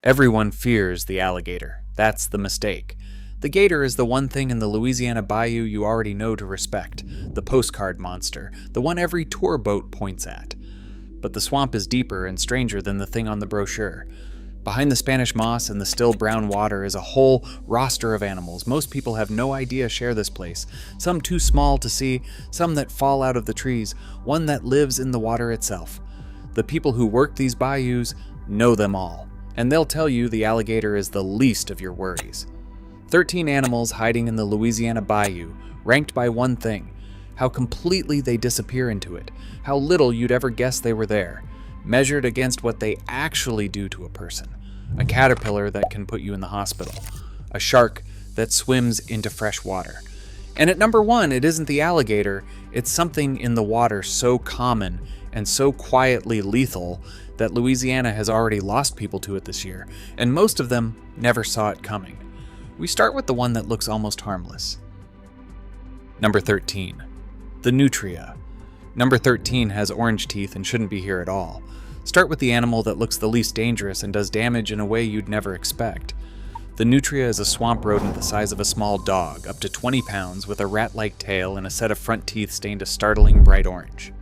Everyone fears the alligator. That's the mistake. The gator is the one thing in the Louisiana Bayou you already know to respect, the postcard monster, the one every tour boat points at. But the swamp is deeper and stranger than the thing on the brochure. Behind the Spanish moss and the still brown water is a whole roster of animals most people have no idea share this place, some too small to see, some that fall out of the trees, one that lives in the water itself. The people who work these bayous know them all, and they'll tell you the alligator is the least of your worries. 13 animals hiding in the Louisiana Bayou, ranked by one thing: how completely they disappear into it, how little you'd ever guess they were there, measured against what they actually do to a person. A caterpillar that can put you in the hospital, a shark that swims into fresh water. And at number one, it isn't the alligator, it's something in the water so common and so quietly lethal that Louisiana has already lost people to it this year, and most of them never saw it coming. We start with the one that looks almost harmless. Number 13. The nutria. Number 13 has orange teeth and shouldn't be here at all. Start with the animal that looks the least dangerous and does damage in a way you'd never expect. The nutria is a swamp rodent the size of a small dog, up to 20 pounds, with a rat-like tail and a set of front teeth stained a startling bright orange.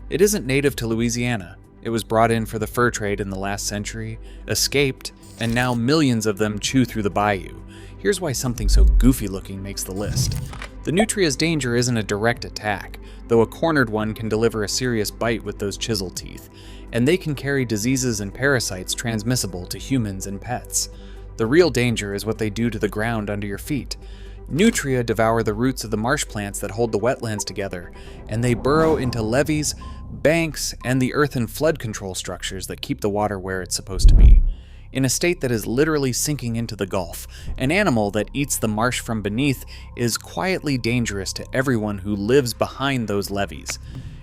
It isn't native to Louisiana. It was brought in for the fur trade in the last century, escaped, and now millions of them chew through the bayou. Here's why something so goofy-looking makes the list. The nutria's danger isn't a direct attack, though a cornered one can deliver a serious bite with those chisel teeth, and they can carry diseases and parasites transmissible to humans and pets. The real danger is what they do to the ground under your feet. Nutria devour the roots of the marsh plants that hold the wetlands together, and they burrow into levees, banks, and the earthen flood control structures that keep the water where it's supposed to be. In a state that is literally sinking into the Gulf, an animal that eats the marsh from beneath is quietly dangerous to everyone who lives behind those levees.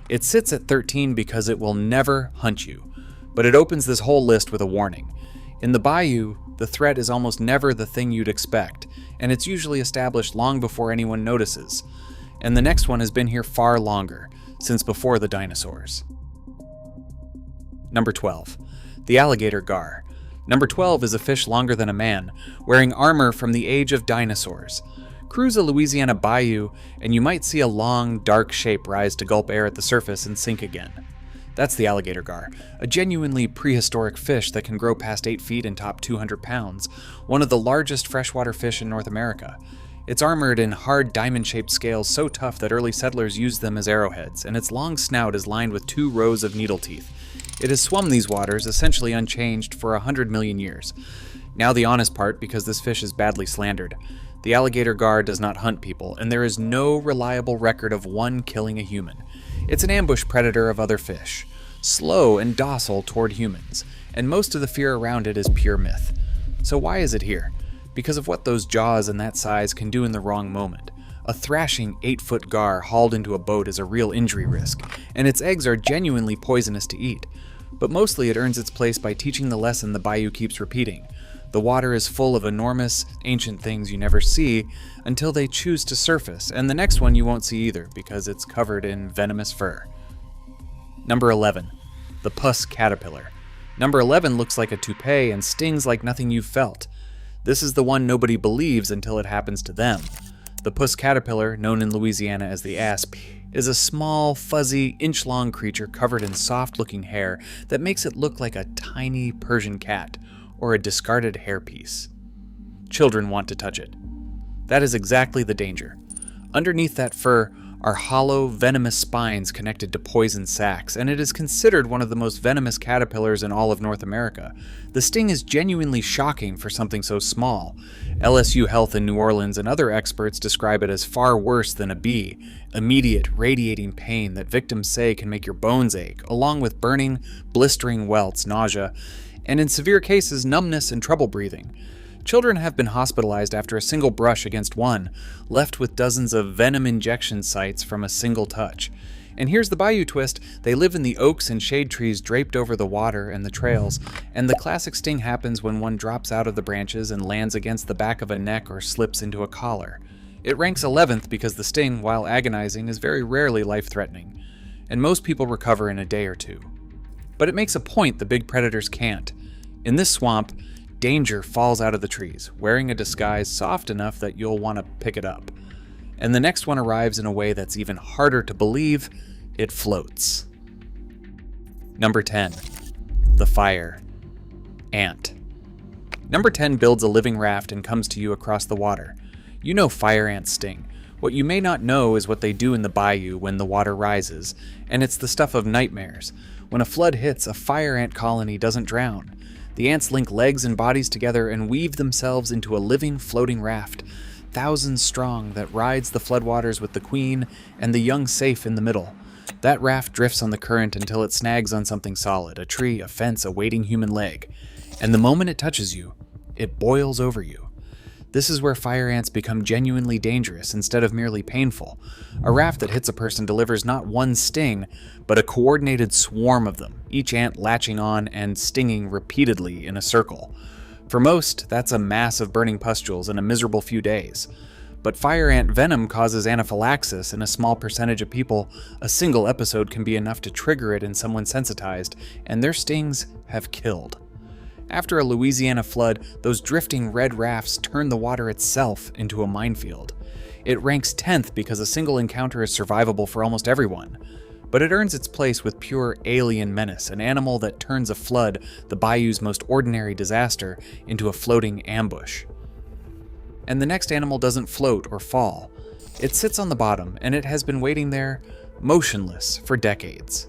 It sits at 13 because it will never hunt you, but it opens this whole list with a warning. In the bayou, the threat is almost never the thing you'd expect, and it's usually established long before anyone notices. And the next one has been here far longer, since before the dinosaurs. Number 12. The alligator gar. Number 12 is a fish longer than a man, wearing armor from the age of dinosaurs. Cruise a Louisiana bayou, and you might see a long, dark shape rise to gulp air at the surface and sink again. That's the alligator gar, a genuinely prehistoric fish that can grow past 8 feet and top 200 pounds, one of the largest freshwater fish in North America. It's armored in hard diamond-shaped scales so tough that early settlers used them as arrowheads, and its long snout is lined with 2 rows of needle teeth. It has swum these waters essentially unchanged for 100 million years. Now the honest part, because this fish is badly slandered. The alligator gar does not hunt people, and there is no reliable record of one killing a human. It's an ambush predator of other fish, slow and docile toward humans, and most of the fear around it is pure myth. So why is it here? Because of what those jaws and that size can do in the wrong moment. A thrashing 8-foot gar hauled into a boat is a real injury risk, and its eggs are genuinely poisonous to eat. But mostly it earns its place by teaching the lesson the bayou keeps repeating. The water is full of enormous, ancient things you never see until they choose to surface, and the next one you won't see either because it's covered in venomous fur. Number 11. The puss caterpillar. Number 11 looks like a toupee and stings like nothing you've felt. This is the one nobody believes until it happens to them. The puss caterpillar, known in Louisiana as the asp, is a small, fuzzy, inch-long creature covered in soft-looking hair that makes it look like a tiny Persian cat or a discarded hairpiece. Children want to touch it. That is exactly the danger. Underneath that fur are hollow, venomous spines connected to poison sacs, and it is considered one of the most venomous caterpillars in all of North America. The sting is genuinely shocking for something so small. LSU Health in New Orleans and other experts describe it as far worse than a bee, immediate, radiating pain that victims say can make your bones ache, along with burning, blistering welts, nausea, and in severe cases, numbness and trouble breathing. Children have been hospitalized after a single brush against one, left with dozens of venom injection sites from a single touch. And here's the bayou twist: they live in the oaks and shade trees draped over the water and the trails, and the classic sting happens when one drops out of the branches and lands against the back of a neck or slips into a collar. It ranks 11th because the sting, while agonizing, is very rarely life-threatening, and most people recover in a day or two. But it makes a point the big predators can't. In this swamp, danger falls out of the trees, wearing a disguise soft enough that you'll want to pick it up. And the next one arrives in a way that's even harder to believe. It floats. Number 10. The fire ant. Number 10 builds a living raft and comes to you across the water. You know fire ants sting. What you may not know is what they do in the bayou when the water rises, and it's the stuff of nightmares. When a flood hits, a fire ant colony doesn't drown. The ants link legs and bodies together and weave themselves into a living, floating raft, thousands strong, that rides the floodwaters with the queen and the young safe in the middle. That raft drifts on the current until it snags on something solid, a tree, a fence, a waiting human leg. And the moment it touches you, it boils over you. This is where fire ants become genuinely dangerous instead of merely painful. A raft that hits a person delivers not one sting, but a coordinated swarm of them, each ant latching on and stinging repeatedly in a circle. For most, that's a mass of burning pustules in a miserable few days. But fire ant venom causes anaphylaxis in a small percentage of people. A single episode can be enough to trigger it in someone sensitized, and their stings have killed. After a Louisiana flood, those drifting red rafts turn the water itself into a minefield. It ranks 10th because a single encounter is survivable for almost everyone. But it earns its place with pure alien menace, an animal that turns a flood, the bayou's most ordinary disaster, into a floating ambush. And the next animal doesn't float or fall. It sits on the bottom, and it has been waiting there, motionless, for decades.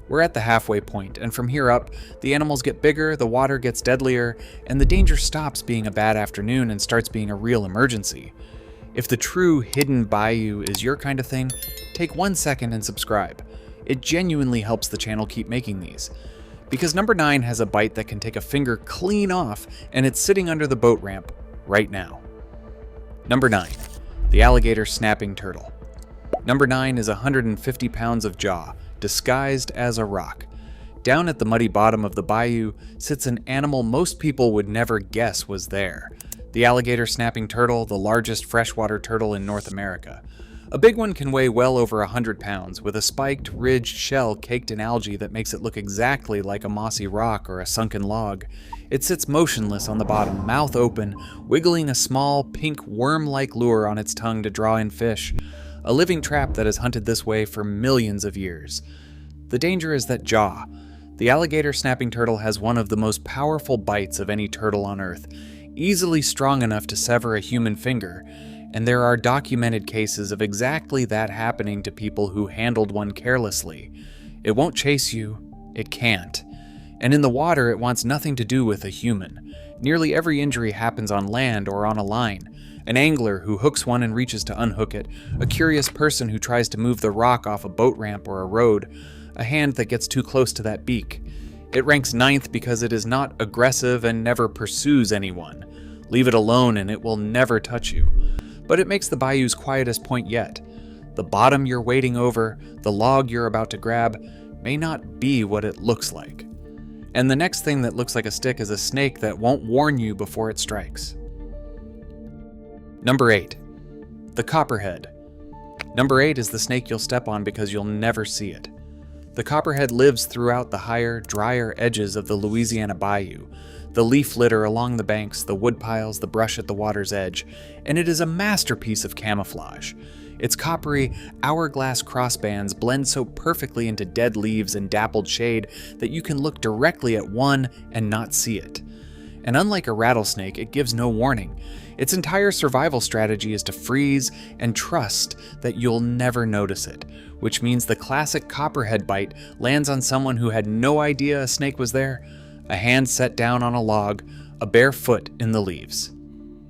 We're at the halfway point, and from here up, the animals get bigger, the water gets deadlier, and the danger stops being a bad afternoon and starts being a real emergency. If the true hidden bayou is your kind of thing, take 1 second and subscribe. It genuinely helps the channel keep making these. Because number 9 has a bite that can take a finger clean off, and it's sitting under the boat ramp right now. Number 9. The alligator snapping turtle. Number 9 is 150 pounds of jaw, disguised as a rock. Down at the muddy bottom of the bayou sits an animal most people would never guess was there. The alligator snapping turtle, the largest freshwater turtle in North America. A big one can weigh well over 100 pounds, with a spiked, ridged shell caked in algae that makes it look exactly like a mossy rock or a sunken log. It sits motionless on the bottom, mouth open, wiggling a small, pink, worm-like lure on its tongue to draw in fish. A living trap that has hunted this way for millions of years. The danger is that jaw. The alligator snapping turtle has one of the most powerful bites of any turtle on Earth, easily strong enough to sever a human finger, and there are documented cases of exactly that happening to people who handled one carelessly. It won't chase you, it can't. And in the water, it wants nothing to do with a human. Nearly every injury happens on land or on a line. An angler who hooks one and reaches to unhook it, a curious person who tries to move the rock off a boat ramp or a road, a hand that gets too close to that beak. It ranks 9th because it is not aggressive and never pursues anyone. Leave it alone and it will never touch you. But it makes the bayou's quietest point yet. The bottom you're wading over, the log you're about to grab, may not be what it looks like. And the next thing that looks like a stick is a snake that won't warn you before it strikes. Number 8. The copperhead. Number 8 is the snake you'll step on because you'll never see it. The copperhead lives throughout the higher, drier edges of the Louisiana Bayou, the leaf litter along the banks, the wood piles, the brush at the water's edge, and it is a masterpiece of camouflage. Its coppery, hourglass crossbands blend so perfectly into dead leaves and dappled shade that you can look directly at one and not see it. And unlike a rattlesnake, it gives no warning. Its entire survival strategy is to freeze and trust that you'll never notice it, which means the classic copperhead bite lands on someone who had no idea a snake was there, a hand set down on a log, a bare foot in the leaves.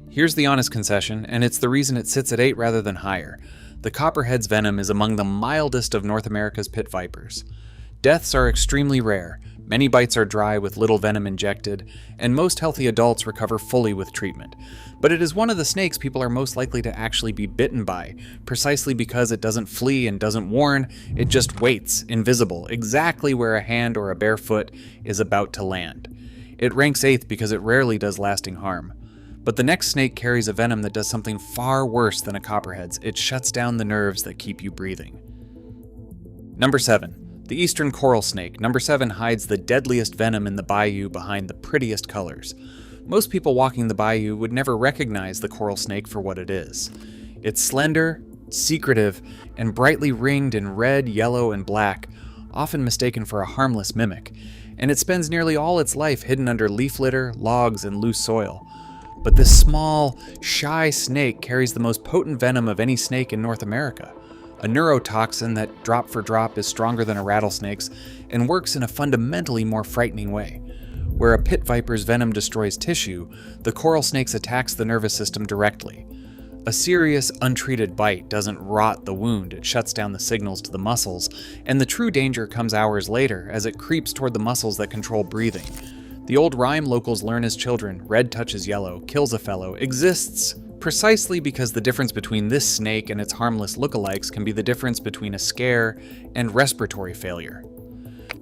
Here's the honest concession, and it's the reason it sits at 8 rather than higher. The copperhead's venom is among the mildest of North America's pit vipers. Deaths are extremely rare, many bites are dry with little venom injected, and most healthy adults recover fully with treatment. But it is one of the snakes people are most likely to actually be bitten by, precisely because it doesn't flee and doesn't warn, it just waits, invisible, exactly where a hand or a bare foot is about to land. It ranks 8th because it rarely does lasting harm. But the next snake carries a venom that does something far worse than a copperhead's. It shuts down the nerves that keep you breathing. Number 7. The eastern coral snake. Number 7 hides the deadliest venom in the bayou behind the prettiest colors. Most people walking the bayou would never recognize the coral snake for what it is. It's slender, secretive, and brightly ringed in red, yellow, and black, often mistaken for a harmless mimic, and it spends nearly all its life hidden under leaf litter, logs, and loose soil. But this small, shy snake carries the most potent venom of any snake in North America, a neurotoxin that, drop for drop, is stronger than a rattlesnake's and works in a fundamentally more frightening way. Where a pit viper's venom destroys tissue, the coral snake's attacks the nervous system directly. A serious, untreated bite doesn't rot the wound, it shuts down the signals to the muscles, and the true danger comes hours later as it creeps toward the muscles that control breathing. The old rhyme locals learn as children, red touches yellow, kills a fellow, exists precisely because the difference between this snake and its harmless lookalikes can be the difference between a scare and respiratory failure.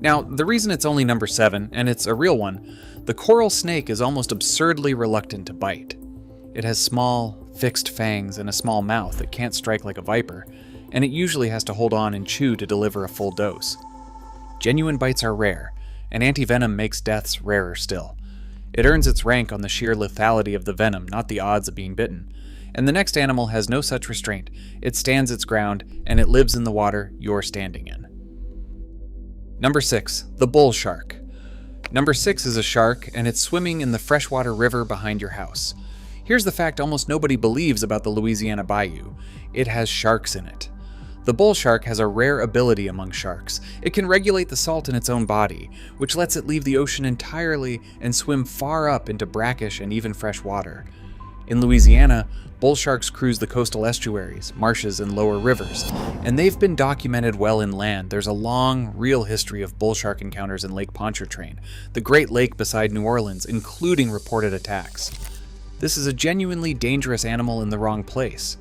Now, the reason it's only number 7, and it's a real one, the coral snake is almost absurdly reluctant to bite. It has small, fixed fangs and a small mouth that can't strike like a viper, and it usually has to hold on and chew to deliver a full dose. Genuine bites are rare, and antivenom makes deaths rarer still. It earns its rank on the sheer lethality of the venom, not the odds of being bitten. And the next animal has no such restraint. It stands its ground, and it lives in the water you're standing in. Number 6, the bull shark. Number 6 is a shark, and it's swimming in the freshwater river behind your house. Here's the fact almost nobody believes about the Louisiana Bayou. It has sharks in it. The bull shark has a rare ability among sharks. It can regulate the salt in its own body, which lets it leave the ocean entirely and swim far up into brackish and even fresh water. In Louisiana, bull sharks cruise the coastal estuaries, marshes, and lower rivers, and they've been documented well inland. There's a long, real history of bull shark encounters in Lake Pontchartrain, the Great Lake beside New Orleans, including reported attacks. This is a genuinely dangerous animal in the wrong place.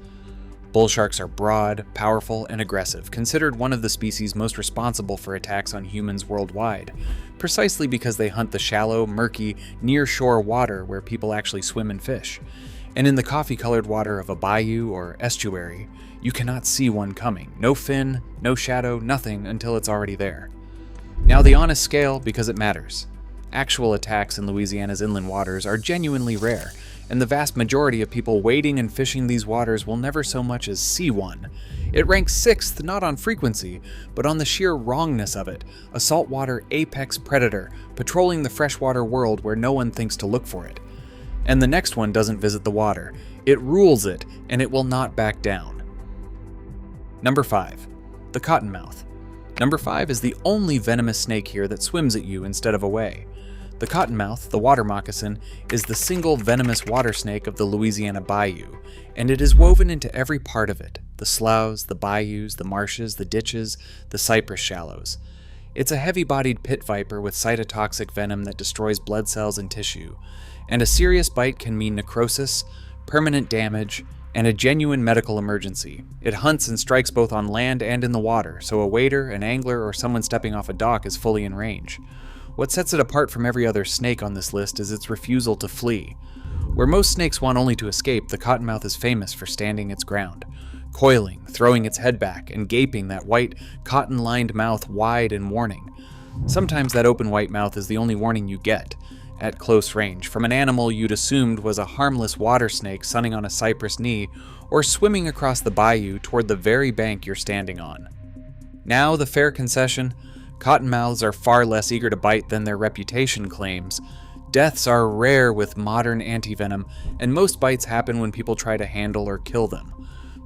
Bull sharks are broad, powerful, and aggressive, considered one of the species most responsible for attacks on humans worldwide, precisely because they hunt the shallow, murky, near-shore water where people actually swim and fish. And in the coffee-colored water of a bayou or estuary, you cannot see one coming. No fin, no shadow, nothing until it's already there. Now the honest scale, because it matters. Actual attacks in Louisiana's inland waters are genuinely rare, and the vast majority of people wading and fishing these waters will never so much as see one. It ranks 6th not on frequency, but on the sheer wrongness of it, a saltwater apex predator patrolling the freshwater world where no one thinks to look for it. And the next one doesn't visit the water. It rules it, and it will not back down. Number 5, the cottonmouth. Number 5 is the only venomous snake here that swims at you instead of away. The cottonmouth, the water moccasin, is the single venomous water snake of the Louisiana Bayou, and it is woven into every part of it: the sloughs, the bayous, the marshes, the ditches, the cypress shallows. It's a heavy-bodied pit viper with cytotoxic venom that destroys blood cells and tissue, and a serious bite can mean necrosis, permanent damage, and a genuine medical emergency. It hunts and strikes both on land and in the water, so a wader, an angler, or someone stepping off a dock is fully in range. What sets it apart from every other snake on this list is its refusal to flee. Where most snakes want only to escape, the cottonmouth is famous for standing its ground, coiling, throwing its head back, and gaping that white, cotton-lined mouth wide in warning. Sometimes that open white mouth is the only warning you get, at close range, from an animal you'd assumed was a harmless water snake sunning on a cypress knee or swimming across the bayou toward the very bank you're standing on. Now, the fair concession: cottonmouths are far less eager to bite than their reputation claims. Deaths are rare with modern antivenom, and most bites happen when people try to handle or kill them.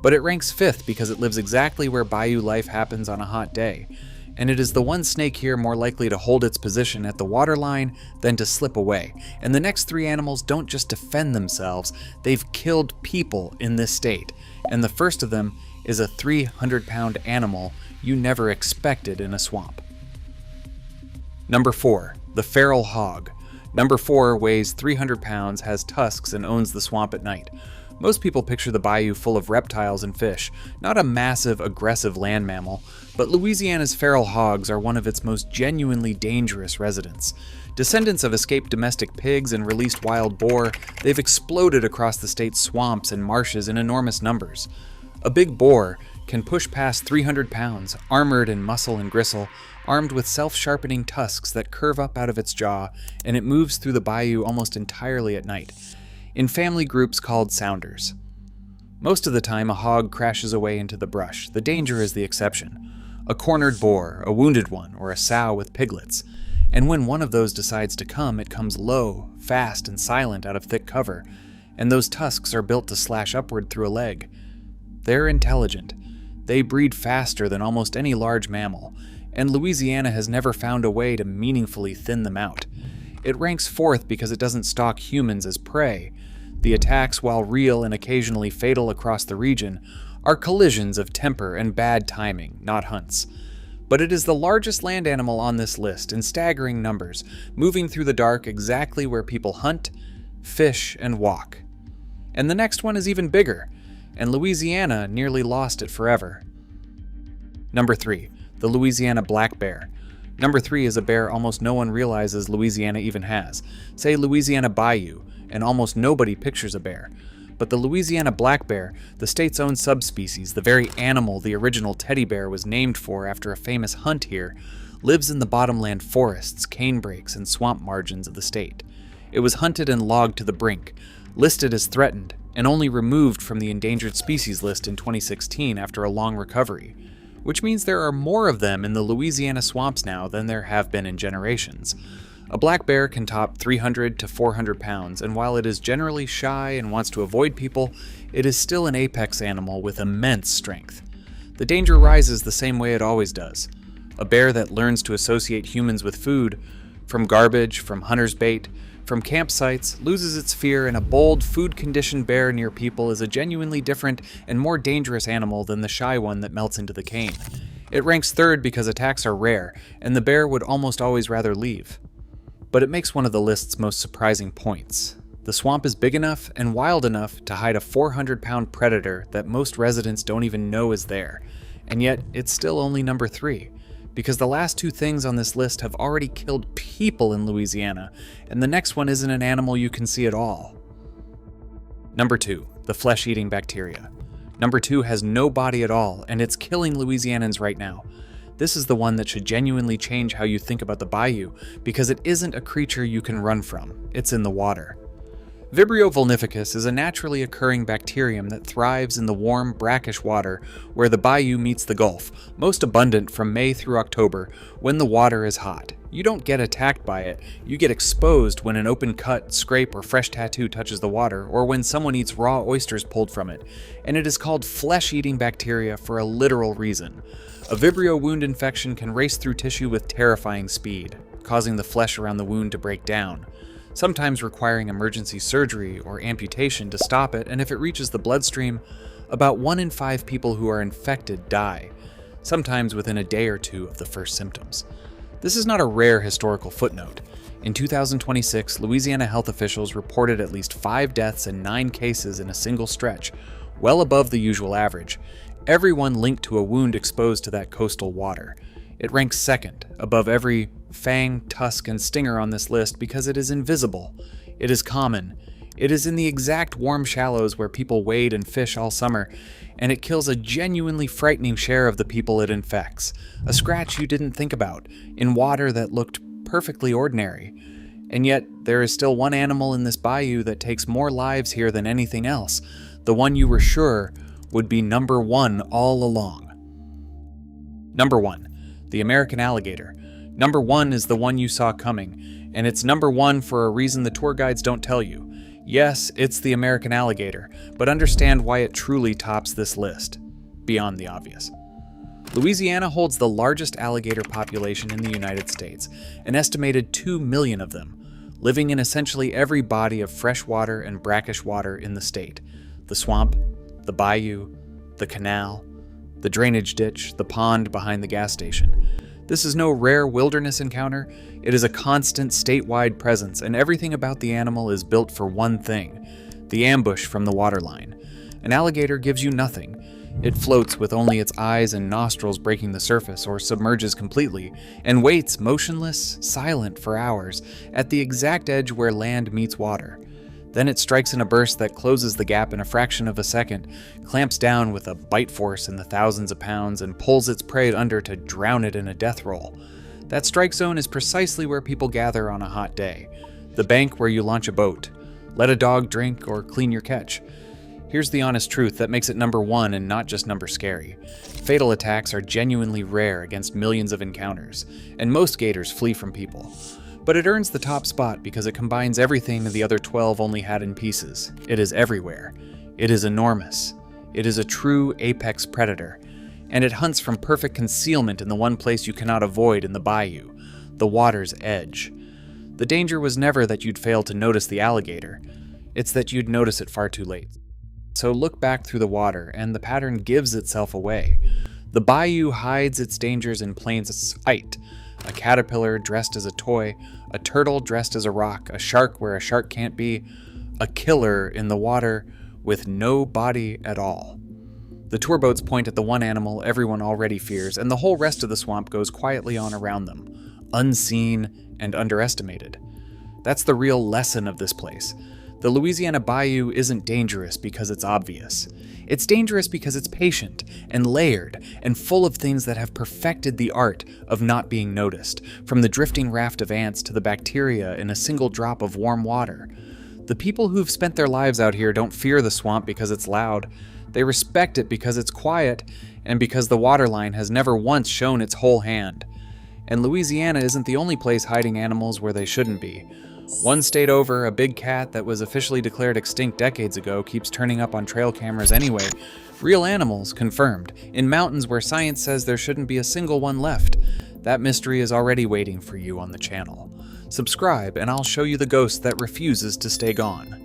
But it ranks 5th because it lives exactly where bayou life happens on a hot day, and it is the one snake here more likely to hold its position at the waterline than to slip away. And the next 3 animals don't just defend themselves, they've killed people in this state, and the first of them is a 300-pound animal you never expected in a swamp. Number 4, the feral hog. Number 4 weighs 300 pounds, has tusks, and owns the swamp at night. Most people picture the bayou full of reptiles and fish, not a massive, aggressive land mammal, but Louisiana's feral hogs are one of its most genuinely dangerous residents. Descendants of escaped domestic pigs and released wild boar, they've exploded across the state's swamps and marshes in enormous numbers. A big boar can push past 300 pounds, armored in muscle and gristle, armed with self-sharpening tusks that curve up out of its jaw, and it moves through the bayou almost entirely at night, in family groups called sounders. Most of the time, a hog crashes away into the brush. The danger is the exception. A cornered boar, a wounded one, or a sow with piglets. And when one of those decides to come, it comes low, fast, and silent out of thick cover, and those tusks are built to slash upward through a leg. They're intelligent. They breed faster than almost any large mammal, and Louisiana has never found a way to meaningfully thin them out. It ranks fourth because it doesn't stalk humans as prey. The attacks, while real and occasionally fatal across the region, are collisions of temper and bad timing, not hunts. But it is the largest land animal on this list in staggering numbers, moving through the dark exactly where people hunt, fish, and walk. And the next one is even bigger, and Louisiana nearly lost it forever. Number 3, the Louisiana black bear. Number 3 is a bear almost no one realizes Louisiana even has. Say Louisiana Bayou, and almost nobody pictures a bear. But the Louisiana black bear, the state's own subspecies, the very animal the original teddy bear was named for after a famous hunt here, lives in the bottomland forests, canebrakes, and swamp margins of the state. It was hunted and logged to the brink, listed as threatened, and only removed from the endangered species list in 2016 after a long recovery, which means there are more of them in the Louisiana swamps now than there have been in generations. A black bear can top 300 to 400 pounds, and while it is generally shy and wants to avoid people, it is still an apex animal with immense strength. The danger rises the same way it always does. A bear that learns to associate humans with food, from garbage, from hunter's bait, from campsites, loses its fear, and a bold, food-conditioned bear near people is a genuinely different and more dangerous animal than the shy one that melts into the cane. It ranks third because attacks are rare, and the bear would almost always rather leave. But it makes one of the list's most surprising points. The swamp is big enough and wild enough to hide a 400-pound predator that most residents don't even know is there, and yet it's still only number 3, because the last 2 things on this list have already killed people in Louisiana, and the next one isn't an animal you can see at all. Number 2, the flesh-eating bacteria. Number 2 has no body at all, and it's killing Louisianans right now. This is the one that should genuinely change how you think about the bayou, because it isn't a creature you can run from, it's in the water. Vibrio vulnificus is a naturally occurring bacterium that thrives in the warm, brackish water where the bayou meets the Gulf, most abundant from May through October when the water is hot. You don't get attacked by it, you get exposed when an open cut, scrape, or fresh tattoo touches the water, or when someone eats raw oysters pulled from it, and it is called flesh-eating bacteria for a literal reason. A Vibrio wound infection can race through tissue with terrifying speed, causing the flesh around the wound to break down, sometimes requiring emergency surgery or amputation to stop it, and if it reaches the bloodstream, about 1 in 5 people who are infected die, sometimes within a day or 2 of the first symptoms. This is not a rare historical footnote. In 2026, Louisiana health officials reported at least 5 deaths and 9 cases in a single stretch, well above the usual average, everyone linked to a wound exposed to that coastal water. It ranks second, above every fang, tusk, and stinger on this list because it is invisible. It is common. It is in the exact warm shallows where people wade and fish all summer, and it kills a genuinely frightening share of the people it infects. A scratch you didn't think about, in water that looked perfectly ordinary. And yet, there is still one animal in this bayou that takes more lives here than anything else, the one you were sure would be number 1 all along. Number 1, the American alligator. Number 1 is the one you saw coming, and it's number 1 for a reason the tour guides don't tell you. Yes, it's the American alligator, but understand why it truly tops this list, beyond the obvious. Louisiana holds the largest alligator population in the United States, an estimated 2 million of them, living in essentially every body of freshwater and brackish water in the state. The swamp, the bayou, the canal, the drainage ditch, the pond behind the gas station. This is no rare wilderness encounter, it is a constant statewide presence, and everything about the animal is built for one thing: the ambush from the waterline. An alligator gives you nothing. It floats with only its eyes and nostrils breaking the surface, or submerges completely, and waits motionless, silent for hours, at the exact edge where land meets water. Then it strikes in a burst that closes the gap in a fraction of a second, clamps down with a bite force in the thousands of pounds, and pulls its prey under to drown it in a death roll. That strike zone is precisely where people gather on a hot day. The bank where you launch a boat, let a dog drink, or clean your catch. Here's the honest truth that makes it number one and not just number scary. Fatal attacks are genuinely rare against millions of encounters, and most gators flee from people. But it earns the top spot because it combines everything the other 12 only had in pieces. It is everywhere. It is enormous. It is a true apex predator. And it hunts from perfect concealment in the one place you cannot avoid in the bayou, the water's edge. The danger was never that you'd fail to notice the alligator. It's that you'd notice it far too late. So look back through the water, and the pattern gives itself away. The bayou hides its dangers in plain sight. A caterpillar dressed as a toy, a turtle dressed as a rock, a shark where a shark can't be, a killer in the water with no body at all. The tour boats point at the one animal everyone already fears, and the whole rest of the swamp goes quietly on around them, unseen and underestimated. That's the real lesson of this place. The Louisiana Bayou isn't dangerous because it's obvious. It's dangerous because it's patient and layered and full of things that have perfected the art of not being noticed, from the drifting raft of ants to the bacteria in a single drop of warm water. The people who've spent their lives out here don't fear the swamp because it's loud. They respect it because it's quiet and because the waterline has never once shown its whole hand. And Louisiana isn't the only place hiding animals where they shouldn't be. One state over, a big cat that was officially declared extinct decades ago keeps turning up on trail cameras anyway. Real animals, confirmed, in mountains where science says there shouldn't be a single one left. That mystery is already waiting for you on the channel. Subscribe and I'll show you the ghost that refuses to stay gone.